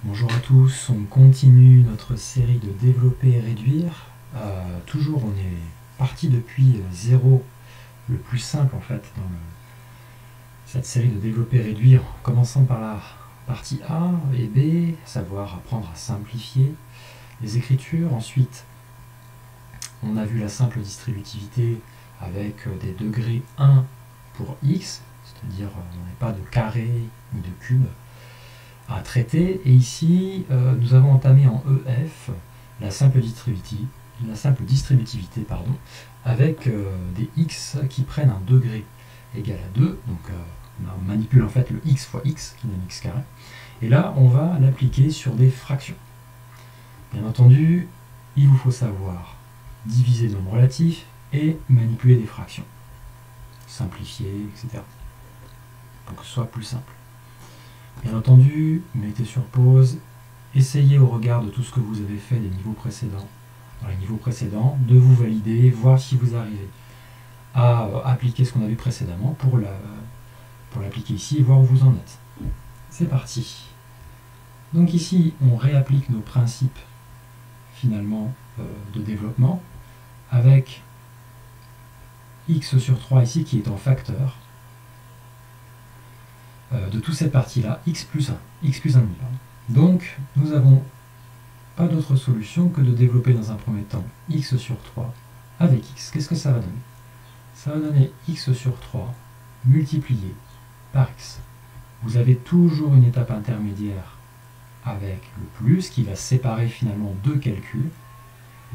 Bonjour à tous, on continue notre série de développer et réduire. Toujours on est parti depuis 0, le plus simple en fait, dans cette série de développer et réduire, en commençant par la partie A et B, savoir apprendre à simplifier les écritures. Ensuite, on a vu la simple distributivité avec des degrés 1 pour x, c'est-à-dire on n'a pas de carré ni de cube à traiter. Et ici, nous avons entamé en EF la simple distributivité, avec des x qui prennent un degré égal à 2. Donc on manipule en fait le x fois x qui donne x carré. Et là, on va l'appliquer sur des fractions. Bien entendu, il vous faut savoir diviser le nombre relatif et manipuler des fractions. Simplifier, etc. Pour que ce soit plus simple. Bien entendu, mettez sur pause, essayez au regard de tout ce que vous avez fait des niveaux précédents, dans les niveaux précédents, de vous valider, voir si vous arrivez à appliquer ce qu'on a vu précédemment pour l'appliquer ici et voir où vous en êtes. C'est parti. Donc ici, on réapplique nos principes finalement de développement avec x sur 3 ici qui est en facteur de toute cette partie-là, x plus 1,5. Donc, nous n'avons pas d'autre solution que de développer dans un premier temps x sur 3 avec x. Qu'est-ce que ça va donner? Ça va donner x sur 3 multiplié par x. Vous avez toujours une étape intermédiaire avec le plus qui va séparer finalement deux calculs.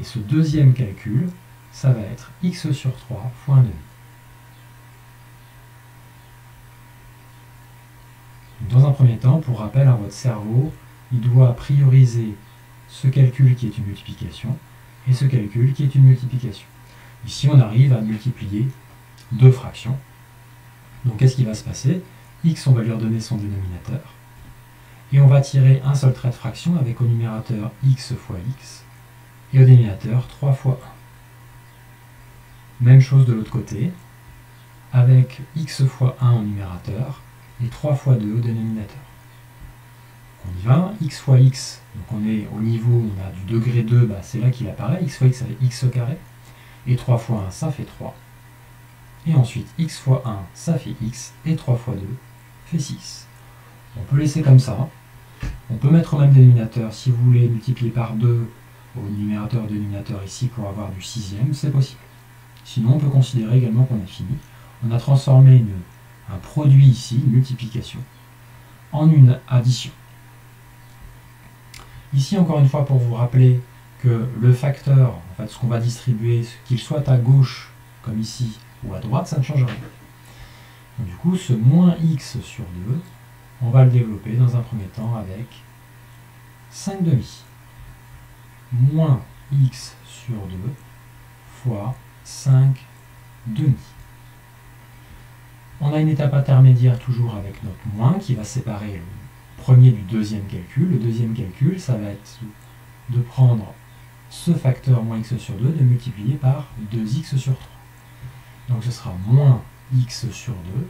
Et ce deuxième calcul, ça va être x sur 3 fois 1,5. Dans un premier temps, pour rappel, votre cerveau, il doit prioriser ce calcul qui est une multiplication et ce calcul qui est une multiplication. Ici, on arrive à multiplier deux fractions. Donc, qu'est-ce qui va se passer? X, on va lui redonner son dénominateur. Et on va tirer un seul trait de fraction avec au numérateur x fois x et au dénominateur 3 fois 1. Même chose de l'autre côté, avec x fois 1 au numérateur et 3 fois 2 au dénominateur. On y va, x fois x, donc on est au niveau, on a du degré 2, c'est là qu'il apparaît, x fois x ça fait x au carré, et 3 fois 1 ça fait 3, et ensuite x fois 1 ça fait x, et 3 fois 2 fait 6. On peut laisser comme ça, on peut mettre au même dénominateur, si vous voulez multiplier par 2 au numérateur et dénominateur ici pour avoir du sixième, c'est possible. Sinon on peut considérer également qu'on a fini, on a transformé un produit ici, une multiplication, en une addition. Ici, encore une fois, pour vous rappeler que le facteur, en fait, ce qu'on va distribuer, qu'il soit à gauche, comme ici, ou à droite, ça ne change rien. Donc, du coup, ce moins x sur 2, on va le développer dans un premier temps avec 5 demi. Moins x sur 2 fois 5 demi. On a une étape intermédiaire toujours avec notre moins qui va séparer le premier du deuxième calcul. Le deuxième calcul, ça va être de prendre ce facteur moins x sur 2, de multiplier par 2x sur 3. Donc ce sera moins x sur 2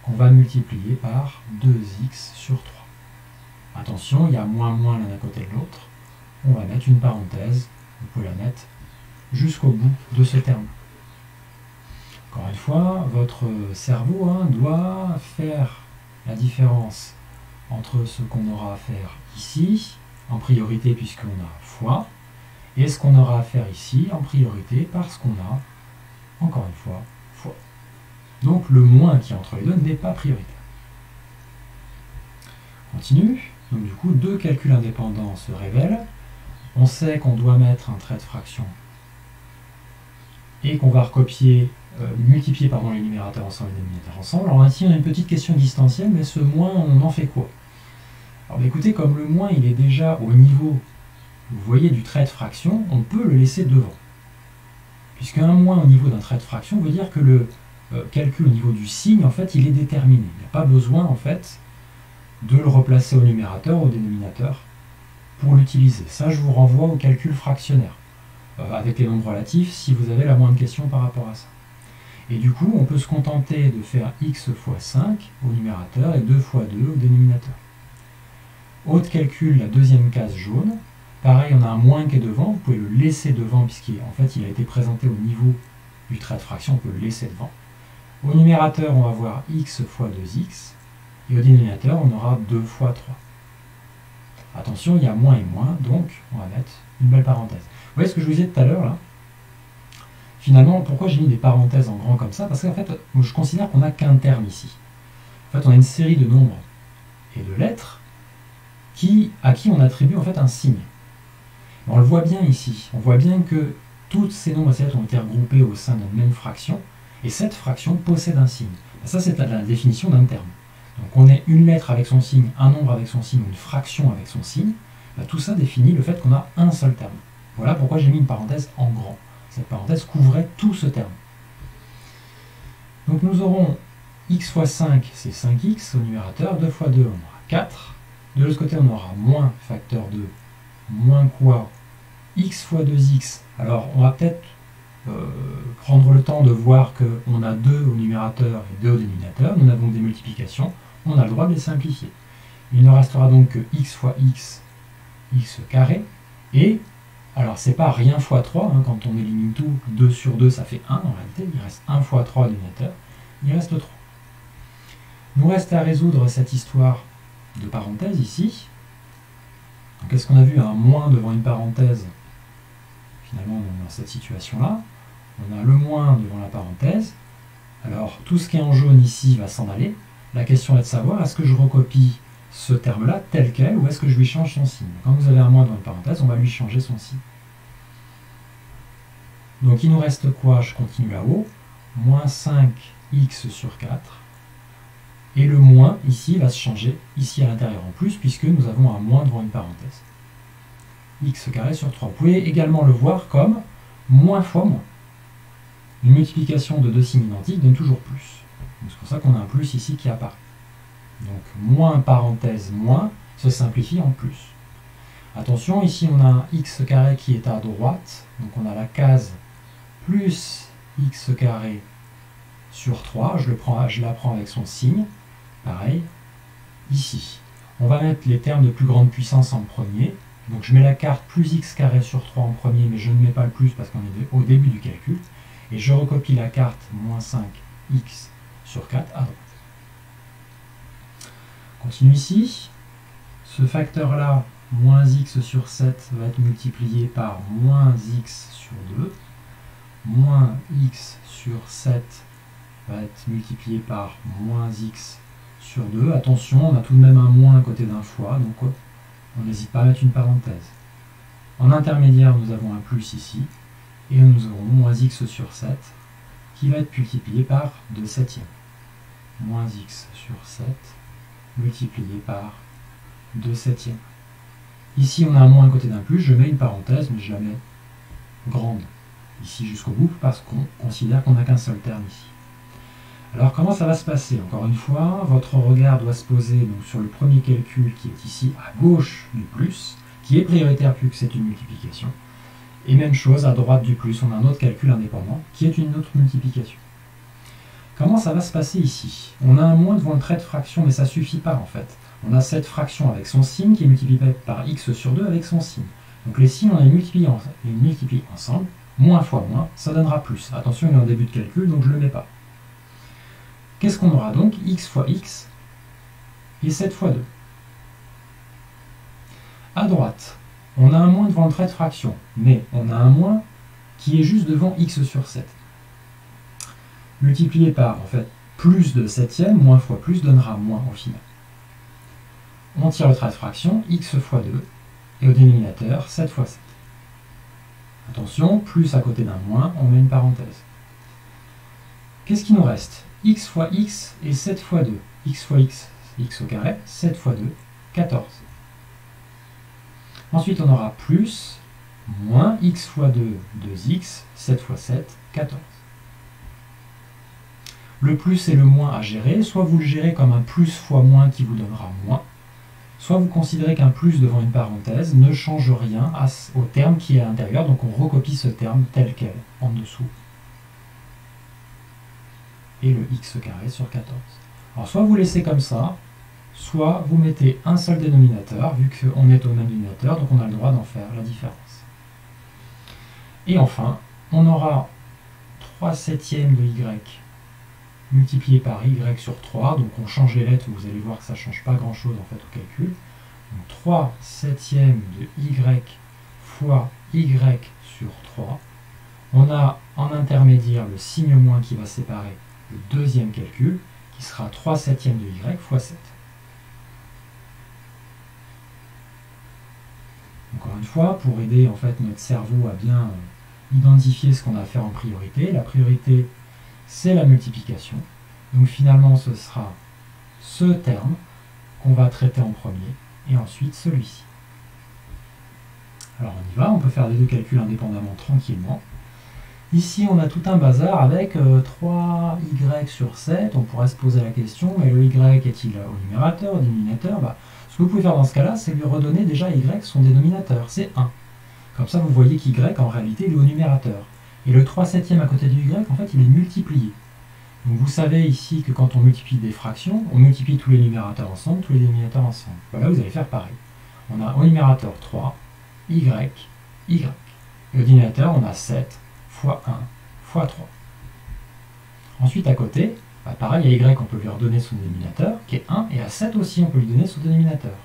qu'on va multiplier par 2x sur 3. Attention, il y a moins l'un à côté de l'autre. On va mettre une parenthèse, vous pouvez la mettre jusqu'au bout de ce terme. Encore une fois, votre cerveau doit faire la différence entre ce qu'on aura à faire ici, en priorité puisqu'on a fois, et ce qu'on aura à faire ici, en priorité parce qu'on a, encore une fois, fois. Donc le moins qui est entre les deux n'est pas prioritaire. On continue. Donc du coup, deux calculs indépendants se révèlent. On sait qu'on doit mettre un trait de fraction et qu'on va recopier multiplier les numérateurs ensemble et les dénominateurs ensemble. Alors ici on a une petite question existentielle, mais ce moins on en fait quoi? Alors écoutez, comme le moins il est déjà au niveau, vous voyez, du trait de fraction, on peut le laisser devant. Puisqu'un moins au niveau d'un trait de fraction veut dire que le calcul au niveau du signe, en fait, il est déterminé. Il n'y a pas besoin, en fait, de le replacer au numérateur ou au dénominateur pour l'utiliser. Ça, je vous renvoie au calcul fractionnaire, avec les nombres relatifs, si vous avez la moindre question par rapport à ça. Et du coup, on peut se contenter de faire x fois 5 au numérateur et 2 fois 2 au dénominateur. Autre calcul, la deuxième case jaune. Pareil, on a un moins qui est devant, vous pouvez le laisser devant puisqu'en fait il a été présenté au niveau du trait de fraction, on peut le laisser devant. Au numérateur, on va voir x fois 2x, et au dénominateur, on aura 2 fois 3. Attention, il y a moins et moins, donc on va mettre une belle parenthèse. Vous voyez ce que je vous disais tout à l'heure là? Finalement, pourquoi j'ai mis des parenthèses en grand comme ça? Parce qu'en fait, je considère qu'on n'a qu'un terme ici. En fait, on a une série de nombres et de lettres à qui on attribue en fait un signe. On le voit bien ici, on voit bien que toutes ces nombres et ces lettres ont été regroupées au sein d'une même fraction, et cette fraction possède un signe. Ça, c'est la définition d'un terme. Donc on est une lettre avec son signe, un nombre avec son signe, une fraction avec son signe. Tout ça définit le fait qu'on a un seul terme. Voilà pourquoi j'ai mis une parenthèse en grand. Cette parenthèse couvrait tout ce terme. Donc nous aurons x fois 5, c'est 5x au numérateur, 2 fois 2, on aura 4. De l'autre côté, on aura moins facteur 2, moins quoi? X fois 2x. Alors, on va peut-être prendre le temps de voir qu'on a 2 au numérateur et 2 au dénominateur. Nous avons des multiplications. On a le droit de les simplifier. Il ne restera donc que x fois x, x carré. Et, alors, c'est pas rien fois 3. Hein, quand on élimine tout, 2 sur 2, ça fait 1 en réalité. Il reste 1 fois 3 au dénominateur. Il reste 3. Nous reste à résoudre cette histoire de parenthèse ici. Donc, est-ce qu'on a vu un moins devant une parenthèse? Finalement, dans cette situation-là, on a le moins devant la parenthèse. Alors, tout ce qui est en jaune ici va s'en aller. La question est de savoir, est-ce que je recopie ce terme-là tel quel, ou est-ce que je lui change son signe? Quand vous avez un moins devant une parenthèse, on va lui changer son signe. Donc, il nous reste quoi? Je continue là-haut. Moins 5x sur 4. Et le moins, ici, va se changer, ici à l'intérieur en plus, puisque nous avons un moins devant une parenthèse. X carré sur 3. Vous pouvez également le voir comme moins fois moins. Une multiplication de deux signes identiques donne toujours plus. C'est pour ça qu'on a un plus ici qui apparaît. Donc moins parenthèse moins se simplifie en plus. Attention, ici on a un x carré qui est à droite. Donc on a la case plus x carré sur 3. Je la prends avec son signe. Pareil, ici. On va mettre les termes de plus grande puissance en premier. Donc je mets la carte plus x carré sur 3 en premier, mais je ne mets pas le plus parce qu'on est au début du calcul. Et je recopie la carte moins 5x sur 4 à droite. Continue ici. Ce facteur-là, moins x sur 7, va être multiplié par moins x sur 2. Moins x sur 7 va être multiplié par moins x sur 2. Attention, on a tout de même un moins à côté d'un fois, donc on n'hésite pas à mettre une parenthèse. En intermédiaire, nous avons un plus ici, et nous aurons moins x sur 7, qui va être multiplié par 2 septièmes. Moins x sur 7, multiplié par 2 septièmes. Ici, on a un moins à côté d'un plus, je mets une parenthèse, mais je la mets grande, ici jusqu'au bout, parce qu'on considère qu'on n'a qu'un seul terme ici. Alors comment ça va se passer? Encore une fois, votre regard doit se poser donc, sur le premier calcul qui est ici à gauche du plus, qui est prioritaire plus que c'est une multiplication. Et même chose, à droite du plus, on a un autre calcul indépendant qui est une autre multiplication. Comment ça va se passer ici? On a un moins devant le trait de fraction, mais ça ne suffit pas en fait. On a cette fraction avec son signe qui est multipliée par x sur 2 avec son signe. Donc les signes, on les multiplie ensemble, moins fois moins, ça donnera plus. Attention, il est en début de calcul, donc je ne le mets pas. Qu'est-ce qu'on aura donc? X fois x et 7 fois 2. À droite, on a un moins devant le trait de fraction, mais on a un moins qui est juste devant x sur 7. Multiplié par, en fait, plus de septième, moins fois plus donnera moins au final. On tire le trait de fraction, x fois 2, et au dénominateur, 7 fois 7. Attention, plus à côté d'un moins, on met une parenthèse. Qu'est-ce qui nous reste? X fois x et 7 fois 2. X fois x, x au carré, 7 fois 2, 14. Ensuite, on aura plus, moins x fois 2, 2x, 7 fois 7, 14. Le plus et le moins à gérer, soit vous le gérez comme un plus fois moins qui vous donnera moins, soit vous considérez qu'un plus devant une parenthèse ne change rien au terme qui est à l'intérieur, donc on recopie ce terme tel quel, en dessous. Et le x carré sur 14. Alors soit vous laissez comme ça, soit vous mettez un seul dénominateur, vu qu'on est au même dénominateur, donc on a le droit d'en faire la différence. Et enfin, on aura 3 septièmes de y multiplié par y sur 3, donc on change les lettres, vous allez voir que ça ne change pas grand chose en fait au calcul. Donc 3 septièmes de y fois y sur 3. On a en intermédiaire le signe moins qui va séparer le deuxième calcul, qui sera 3 septièmes de y fois 7. Encore une fois, pour aider en fait notre cerveau à bien identifier ce qu'on a à faire en priorité, la priorité c'est la multiplication. Donc finalement ce sera ce terme qu'on va traiter en premier et ensuite celui-ci. Alors on y va, on peut faire les deux calculs indépendamment tranquillement. Ici on a tout un bazar avec 3y sur 7, on pourrait se poser la question, mais le y est-il au numérateur, au dénominateur? Ce que vous pouvez faire dans ce cas-là, c'est lui redonner déjà y son dénominateur, c'est 1. Comme ça vous voyez qu'y en réalité il est au numérateur. Et le 3 septième à côté du y, en fait il est multiplié. Donc vous savez ici que quand on multiplie des fractions, on multiplie tous les numérateurs ensemble, tous les dénominateurs ensemble. Voilà, vous allez faire pareil. On a au numérateur 3, y. Et au dénominateur, on a 7 fois 1 fois 3. Ensuite, à côté, pareil, à y, on peut lui redonner son dénominateur, qui est 1, et à 7 aussi, on peut lui donner son dénominateur.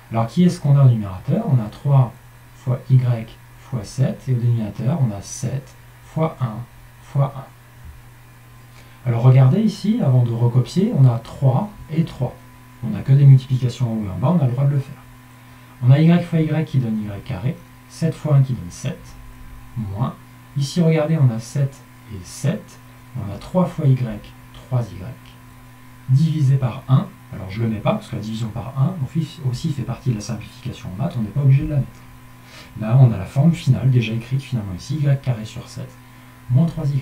Alors, qui est-ce qu'on a au numérateur? On a 3 fois y fois 7, et au dénominateur, on a 7 fois 1 fois 1. Alors regardez ici, avant de recopier, on a 3 et 3. On n'a que des multiplications en haut et en bas, on a le droit de le faire. On a y fois y qui donne y carré, 7 fois 1 qui donne 7, moins. Ici, regardez, on a 7 et 7. On a 3 fois y, 3y, divisé par 1. Alors je ne le mets pas, parce que la division par 1 aussi fait partie de la simplification en maths, on n'est pas obligé de la mettre. Là, on a la forme finale, déjà écrite finalement ici, y carré sur 7, moins 3y.